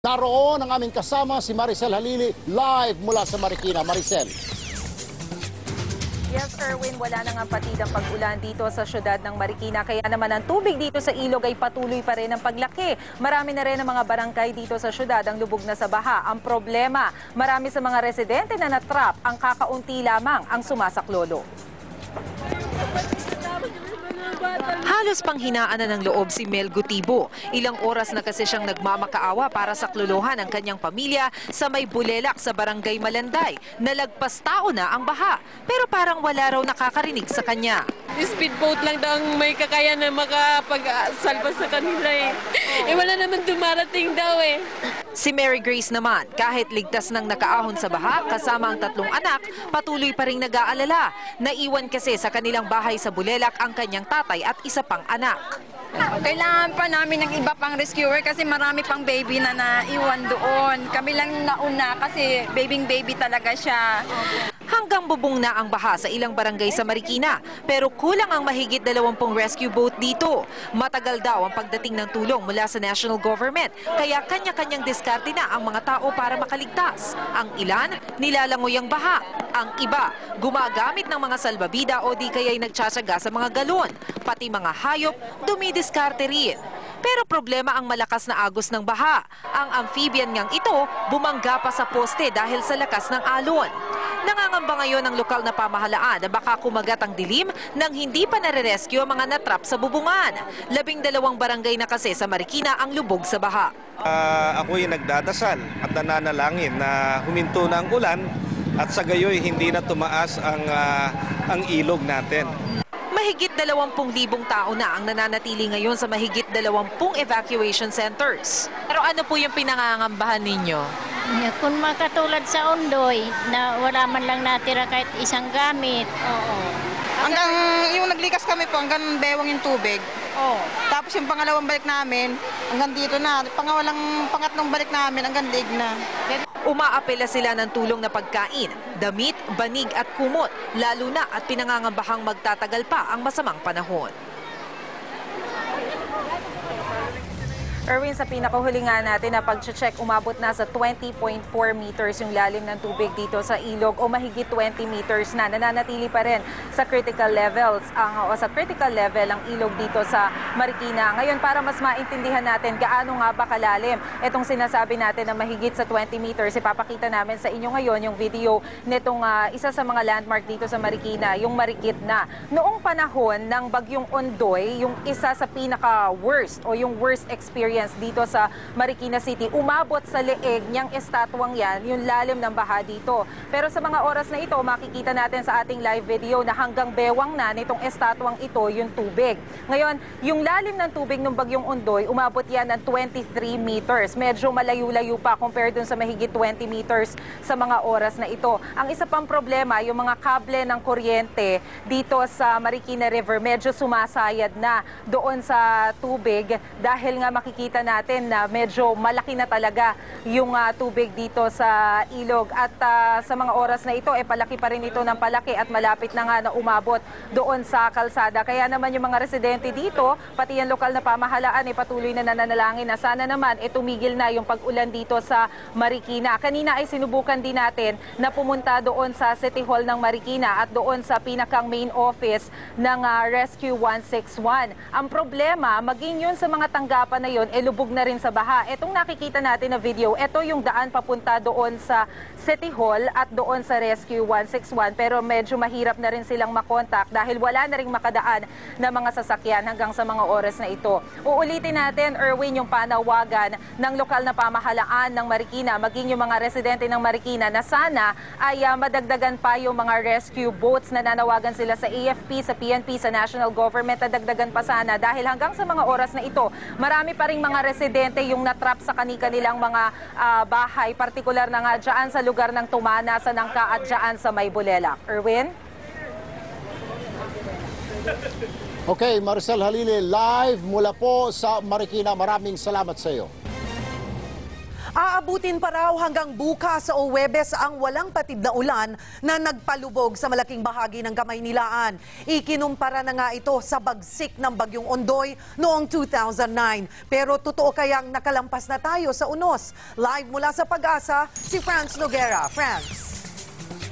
Naroon ang aming kasama si Maricel Halili live mula sa Marikina. Maricel. Yes, Erwin, wala na nga patidang pag-ulan dito sa syudad ng Marikina. Kaya naman ang tubig dito sa ilog ay patuloy pa rin ang paglaki. Marami na rin ang mga barangay dito sa syudad ang lubog na sa baha. Ang problema, marami sa mga residente na natrap, ang kakaunti lamang ang sumasaklolo. Halos panghinaan na ng loob si Mel Gutibo. Ilang oras na kasi siyang nagmamakaawa para saklolohan ang kanyang pamilya sa may bulelak sa barangay Malanday. Nalagpas tao na ang baha, pero parang wala raw nakakarinig sa kanya. Speedboat lang daw ang may kakaya na makapag-salba sa kanila eh. Wala naman dumarating daw eh. Si Mary Grace naman, kahit ligtas ng nakaahon sa baha, kasama ang 3 anak, patuloy pa ring nag-aalala. Naiwan kasi sa kanilang bahay sa Bulelak ang kanyang tatay at isa pang anak. Kailangan pa namin ng iba pang rescuer kasi marami pang baby na naiwan doon. Kami lang nauna kasi baby talaga siya. Hanggang bubong na ang baha sa ilang barangay sa Marikina, pero kulang ang mahigit 20 rescue boat dito. Matagal daw ang pagdating ng tulong mula sa national government, kaya kanya-kanyang diskarte na ang mga tao para makaligtas. Ang ilan, nilalangoy ang baha. Ang iba, gumagamit ng mga salbabida o di kaya'y nagtsatsaga sa mga galon. Pati mga hayop, dumidiskarte rin. Pero problema ang malakas na agos ng baha. Ang amphibian ngang ito, bumangga pa sa poste dahil sa lakas ng alon. Nangangamba ngayon ang lokal na pamahalaan na baka kumagat ang dilim nang hindi pa nare-rescue ang mga natrap sa bubungan. 12 barangay na kasi sa Marikina ang lubog sa baha. Ako'y nagdadasal at nananalangin na huminto na ang ulan at sa gayoy hindi na tumaas ang ilog natin. Mahigit 20,000 tao na ang nananatili ngayon sa mahigit 20 evacuation centers. Pero ano po yung pinangangambahan ninyo? Kung makatulad sa Ondoy, na wala man lang natira kahit isang gamit. Oo. Hanggang yung naglikas kami po, hanggang bewang yung tubig. Oo. Tapos yung pangalawang balik namin, hanggang dito na. Pangatlong balik namin, hanggang lig na. Umaapela sila ng tulong na pagkain, damit, banig at kumot, lalo na at pinangangambahang magtatagal pa ang masamang panahon. Erwin, sa pinakahuli nga natin na pag-check, umabot na sa 20.4 meters yung lalim ng tubig dito sa ilog o mahigit 20 meters na. Nananatili pa rin sa critical levels sa critical level ang ilog dito sa Marikina. Ngayon, para mas maintindihan natin gaano nga ba kalalim itong sinasabi natin na mahigit sa 20 meters, ipapakita namin sa inyo ngayon yung video nitong isa sa mga landmark dito sa Marikina, yung Marikit na. Noong panahon ng Bagyong Ondoy, yung isa sa pinaka-worst o yung worst experience dito sa Marikina City, umabot sa leeg niyang estatwang yan, yung lalim ng baha dito. Pero sa mga oras na ito, makikita natin sa ating live video na hanggang bewang na nitong estatwang ito yung tubig. Ngayon, yung lalim ng tubig ng Bagyong Ondoy, umabot yan ng 23 meters. Medyo malayo-layo pa compared dun sa mahigit 20 meters sa mga oras na ito. Ang isa pang problema, yung mga kable ng kuryente dito sa Marikina River, medyo sumasayad na doon sa tubig dahil nga makikita natin na medyo malaki na talaga yung tubig dito sa ilog at sa mga oras na ito palaki pa rin ito ng palaki at malapit na nga na umabot doon sa kalsada. Kaya naman yung mga residente dito, pati yung lokal na pamahalaan patuloy na nananalangin na sana naman tumigil na yung pag-ulan dito sa Marikina. Kanina ay sinubukan din natin na pumunta doon sa City Hall ng Marikina at doon sa pinakang main office ng Rescue 161. Ang problema, maging yun sa mga tanggapan na yun, lubog na rin sa baha. Etong nakikita natin na video, ito yung daan papunta doon sa City Hall at doon sa Rescue 161. Pero medyo mahirap na rin silang makontak dahil wala na rin makadaan na mga sasakyan hanggang sa mga oras na ito. Uulitin natin, Erwin, yung panawagan ng lokal na pamahalaan ng Marikina, maging yung mga residente ng Marikina na sana ay madagdagan pa yung mga rescue boats na nanawagan sila sa AFP, sa PNP, sa national government na dagdagan pa sana dahil hanggang sa mga oras na ito, marami pa rin mga residente yung natrap sa kanilang mga bahay, partikular na nga dyan sa lugar ng Tumana, sa Nangka at dyan sa May Bulelak. Erwin? Okay, Maricel Halili live mula po sa Marikina. Maraming salamat sa iyo. Aabutin pa raw hanggang bukas o Huwebes ang walang patid na ulan na nagpalubog sa malaking bahagi ng Kamaynilaan. Ikinumpara na nga ito sa bagsik ng Bagyong Ondoy noong 2009. Pero totoo kayang nakalampas na tayo sa unos? Live mula sa Pag-asa, si Franz Noguera. Franz.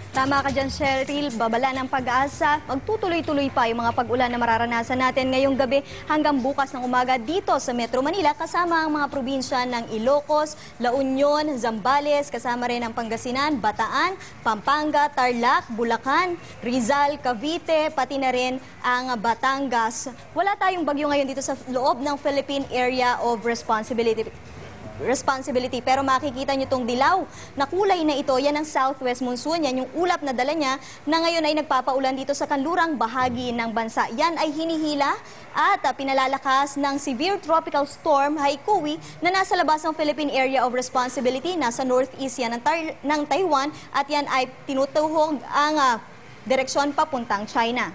Tama ka dyan, Cheryl. Babala ng Pag-asa. Magtutuloy-tuloy pa yung mga pag-ulan na mararanasan natin ngayong gabi hanggang bukas ng umaga dito sa Metro Manila, kasama ang mga probinsya ng Ilocos, La Union, Zambales, kasama rin ang Pangasinan, Bataan, Pampanga, Tarlac, Bulacan, Rizal, Cavite, pati na rin ang Batangas. Wala tayong bagyo ngayon dito sa loob ng Philippine Area of Responsibility, pero makikita nyo itong dilaw na kulay na ito, yan ang southwest monsoon, yan yung ulap na dala niya na ngayon ay nagpapaulan dito sa kanlurang bahagi ng bansa. Yan ay hinihila at pinalalakas ng severe tropical storm Haikui na nasa labas ng Philippine Area of Responsibility, nasa northeast yan ng Taiwan, at yan ay tinutuhog ang direksyon papuntang China.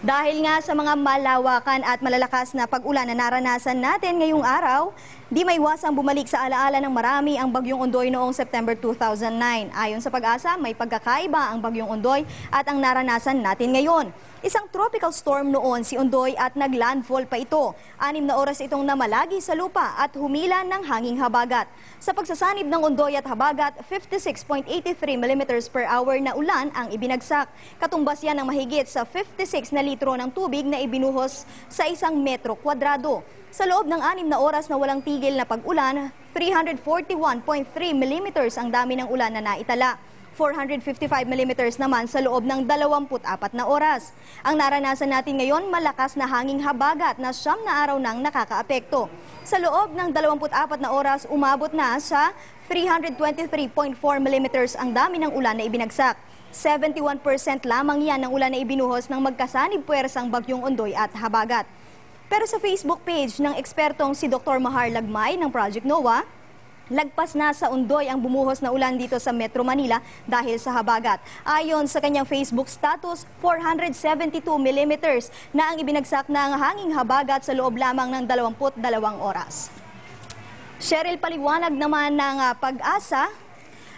Dahil nga sa mga malawakan at malalakas na pag-ulan na naranasan natin ngayong araw, di maiwasang bumalik sa alaala ng marami ang Bagyong Ondoy noong September 2009. Ayon sa Pag-asa, may pagkakaiba ang Bagyong Ondoy at ang naranasan natin ngayon. Isang tropical storm noon si Ondoy at naglandfall pa ito. 6 na oras itong namalagi sa lupa at humila ng hanging habagat. Sa pagsasanib ng Ondoy at habagat, 56.83 mm per hour na ulan ang ibinagsak. Katumbas yan ng mahigit sa 56 na litro ng tubig na ibinuhos sa 1 metro kwadrado. Sa loob ng 6 na oras na walang tigil na pag-ulan, 341.3 mm ang dami ng ulan na naitala. 455 mm naman sa loob ng 24 na oras. Ang naranasan natin ngayon, malakas na hanging habagat na 9 na araw nang nakakaapekto. Sa loob ng 24 na oras, umabot na sa 323.4 mm ang dami ng ulan na ibinagsak. 71% lamang yan ng ulan na ibinuhos ng magkasanib puwersang Bagyong Ondoy at habagat. Pero sa Facebook page ng ekspertong si Dr. Mahar Lagmay ng Project NOAA, lagpas na sa Ondoy ang bumuhos na ulan dito sa Metro Manila dahil sa habagat. Ayon sa kanyang Facebook status, 472 mm na ang ibinagsak ng hanging habagat sa loob lamang ng 22 oras. Cheryl, paliwanag naman ng Pag-asa,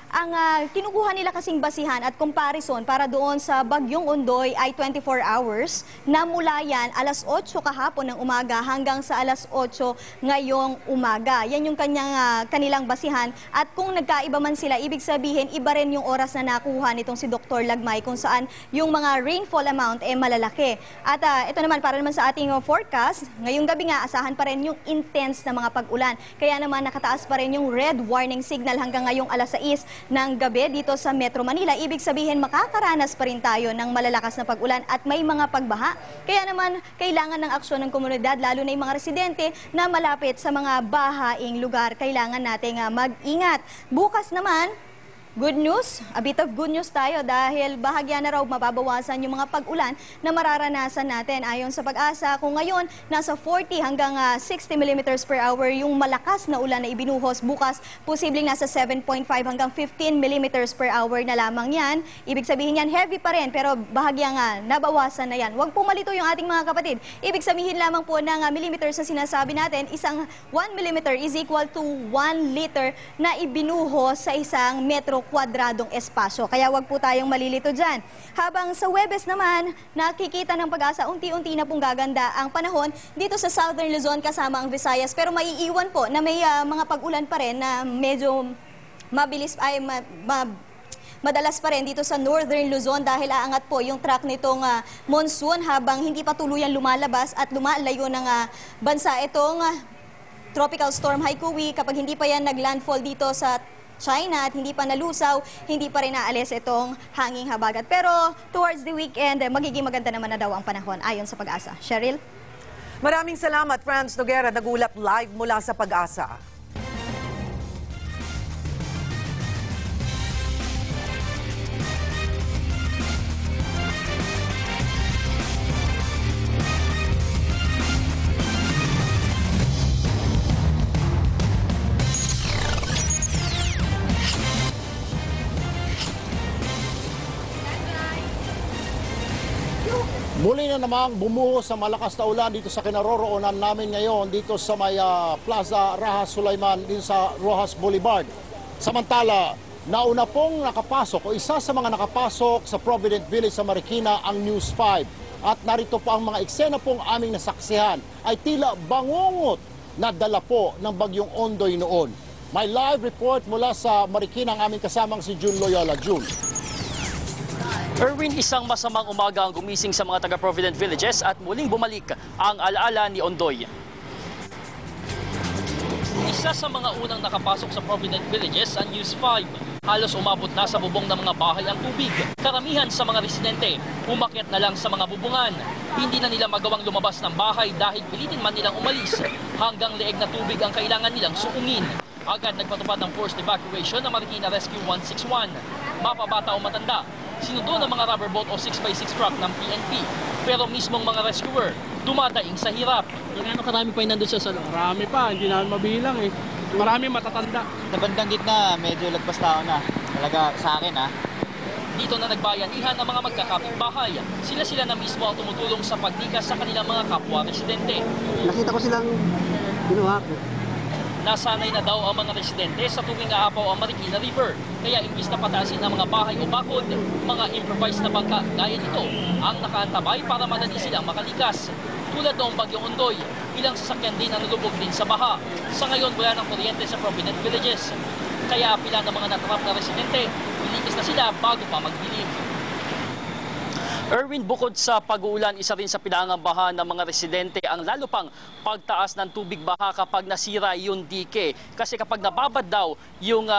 ang kinukuha nila kasing basihan at comparison para doon sa Bagyong Ondoy ay 24 hours na mula yan alas 8 kahapon ng umaga hanggang sa alas 8 ngayong umaga. Yan yung kanilang basihan, at kung nagkaiba man sila, ibig sabihin iba rin yung oras na nakuha nitong si Dr. Lagmay kung saan yung mga rainfall amount malalaki. At ito naman para naman sa ating forecast, ngayong gabi nga asahan pa rin yung intense na mga pag-ulan. Kaya naman nakataas pa rin yung red warning signal hanggang ngayong alas 6 ng gabi dito sa Metro Manila. Ibig sabihin makakaranas pa rin tayo ng malalakas na pag-ulan at may mga pagbaha. Kaya naman kailangan ng aksyon ng komunidad, lalo na yung mga residente na malapit sa mga bahaing lugar. Kailangan nating mag-ingat. Bukas naman, good news, a bit of good news tayo dahil bahagya na raw mababawasan yung mga pag-ulan na mararanasan natin. Ayon sa Pag-asa, kung ngayon nasa 40 hanggang 60 mm per hour yung malakas na ulan na ibinuhos, bukas posibleng nasa 7.5 hanggang 15 mm per hour na lamang yan. Ibig sabihin yan, heavy pa rin pero bahagya nga nabawasan na yan. Huwag pumalito yung ating mga kapatid. Ibig sabihin lamang po ng millimeters na sinasabi natin, isang 1 mm is equal to 1 liter na ibinuhos sa isang metro kwadradong espasyo. Kaya wag po tayong malilito dyan. Habang sa Huwebes naman, nakikita ng Pag-asa, unti-unti na pong gaganda ang panahon dito sa Southern Luzon kasama ang Visayas. Pero maiiwan po na may mga pag-ulan pa rin na medyo mabilis ay madalas pa rin dito sa Northern Luzon dahil aangat po yung track nitong monsoon habang hindi pa tuluyan lumalabas at lumalayo ng bansa itong tropical storm Haikui. Kapag hindi pa yan naglandfall dito sa China at hindi pa nalusaw, hindi pa rin naalis itong hanging habagat. Pero towards the weekend, magiging maganda naman na daw ang panahon ayon sa Pag-asa. Cheryl? Maraming salamat, Franz Noguera, nagulap live mula sa Pag-asa. Muli na namang bumuhos sa malakas na ulan dito sa kinaroroonan namin ngayon dito sa may Plaza Raha Sulaiman din sa Rojas Boulevard. Samantala, nauna pong nakapasok o isa sa mga nakapasok sa Provident Village sa Marikina ang News 5. At narito po ang mga eksena pong aming nasaksihan ay tila bangungot na dala po ng bagyong Ondoy noon. May live report mula sa Marikina ang aming kasamang si June Loyola. June. Erwin, isang masamang umaga ang gumising sa mga taga-Provident Villages at muling bumalik ang alaala ni Ondoy. Isa sa mga unang nakapasok sa Provident Villages ang News 5. Halos umabot na sa bubong ng mga bahay ang tubig. Karamihan sa mga residente, umakyat na lang sa mga bubungan. Hindi na nila magawang lumabas ng bahay dahil pilitin man nilang umalis. Hanggang leeg na tubig ang kailangan nilang suungin. Agad nagpatupad ng forced evacuation ng Marikina Rescue 161. Mapabata o matanda, sinundo ng mga rubber boat o 6x6 truck ng PNP. Pero mismong mga rescuer, dumadaing sa hirap. Ano karami pa yung nandun sa salon? Marami pa, hindi namin mabilang eh. Marami matatanda. Sa bandang gitna, medyo lagpas tao na. Talaga sa akin Dito na nagbayanihan ang mga magkakapitbahay. Sila na mismo ang tumutulong sa pagdikas sa kanilang mga kapwa residente. Nakita ko silang binuhak. Nasanay na daw ang mga residente sa tuwing aapaw ang Marikina River. Kaya imbis na pataasin ang mga bahay o bakod, mga improvised na bangka gaya nito ang nakaantabay para madali silang makalikas. Tulad noong bagyong Ondoy, ilang sasakyan din ang nalubog din sa baha. Sa ngayon wala ng kuryente sa Provident Villages. Kaya pila ng mga natarap na residente, ilikas na sila bago pa magdilim. Erwin, bukod sa pag-uulan, isa rin sa pinangambahan ng mga residente ang lalo pang pagtaas ng tubig baha kapag nasira yung dike. Kasi kapag nababad daw yung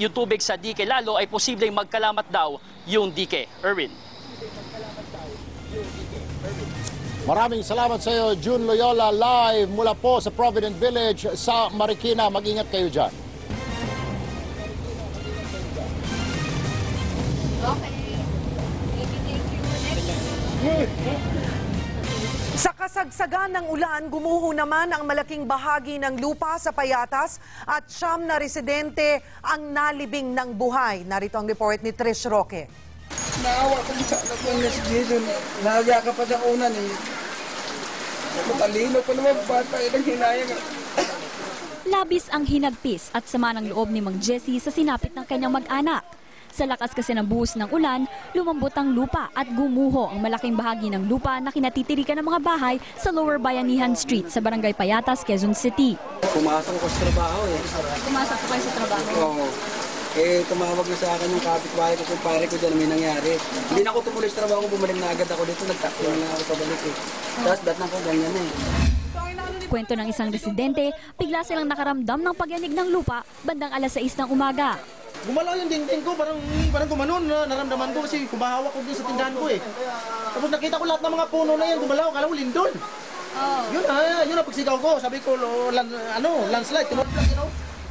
tubig sa dike, lalo ay posibleng magkalamat daw yung dike. Erwin. Maraming salamat sa iyo, June Loyola, live mula po sa Provident Village sa Marikina. Mag-ingat kayo dyan. Sa kasagsagan ng ulan, gumuho naman ang malaking bahagi ng lupa sa Payatas at 9 na residente ang nalibing ng buhay. Narito ang report ni Trish Roque. Naawa ko sa anak ko niya si Jason. Nahaga ka pa sa unan eh. Matalino pa naman bata ng hinayang. Labis ang hinagpis at sama ng loob ni Mang Jessie sa sinapit ng kanyang mag-anak. Sa lakas kasi ng buhos ng ulan, lumambot ang lupa at gumuho ang malaking bahagi ng lupa na kinatitirikan ng mga bahay sa Lower Bayanihan Street sa Barangay Payatas, Quezon City. Pumasok ko sa trabaho eh. Pumasok ko kayo sa trabaho? Oo. Tumawag na sa akin yung kapitbahay ko, kumpare ko dyan, may nangyari. Hindi na ako tumuloy sa trabaho, bumalik na agad ako dito, nagtakbo na ako pabalik eh. Tapos datnan ko ganyan eh. Kwento ng isang residente, bigla silang nakaramdam ng pagyanig ng lupa bandang alas 6 ng umaga. Gumalaw yung dingding ko, parang gumanon, naramdaman ko kasi kumahawak ko din sa tindahan ko eh. Tapos nakita ko lahat ng mga puno na yan, gumalaw, akala ko lindol. Yun na pagsigaw ko, sabi ko, landslide,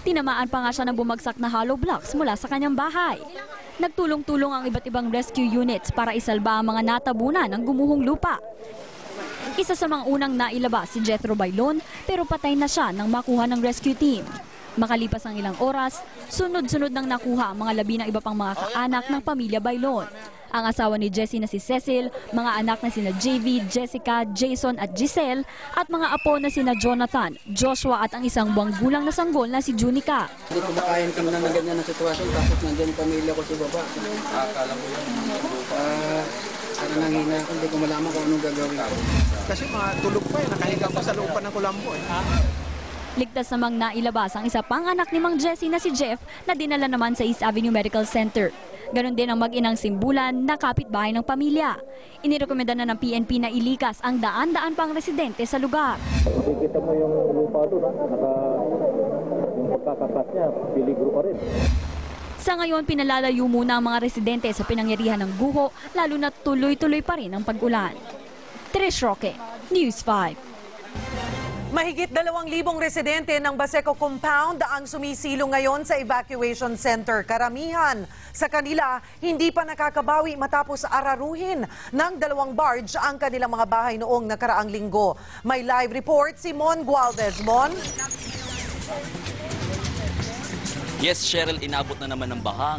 Tinamaan pa nga siya ng bumagsak na hollow blocks mula sa kanyang bahay. Nagtulong-tulong ang iba't ibang rescue units para isalba ang mga natabunan ng gumuhong lupa. Isa sa mga unang nailabas si Jethro Bailon pero patay na siya nang makuha ng rescue team. Makalipas ang ilang oras, sunod-sunod nang nakuha ang mga labi ng iba pang mga kaanak ng pamilya Bailon. Ang asawa ni Jessie na si Cecil, mga anak na sina JV, Jessica, Jason at Giselle, at mga apo na sina Jonathan, Joshua at ang isang buwang gulang na sanggol na si Junica. Hindi ko makain kami na ganyan na sitwasyon, tapos nandiyan yung pamilya ko sa baba. Akala mo yun. Parang nanghina ako, hindi ko malaman kung anong gagawin ko. Kasi tulog pa eh, nakahiga pa sa loob pa ng kulambo eh. Ligtas namang nailabas ang isa pang anak ni Mang Jessie na si Jeff na dinala naman sa East Avenue Medical Center. Ganon din ang mag-inang Simbulan na kapitbahay ng pamilya. Inirekomenda na ng PNP na ilikas ang daan-daan pang residente sa lugar. Kita mo yung lupa doon, yung pagkakakat niya, piligro pa rin. Sa ngayon, pinalalayo muna ang mga residente sa pinangyarihan ng guho, lalo na tuloy-tuloy pa rin ang pag-ulan. Trish Roque, News 5. Mahigit 2,000 residente ng Baseco Compound ang sumisilong ngayon sa evacuation center. Karamihan sa kanila hindi pa nakakabawi matapos araruhin ng 2 barge ang kanilang mga bahay noong nakaraang linggo. May live report si Mon Gualvez. Mon? Yes, Cheryl, inabot na naman ng baha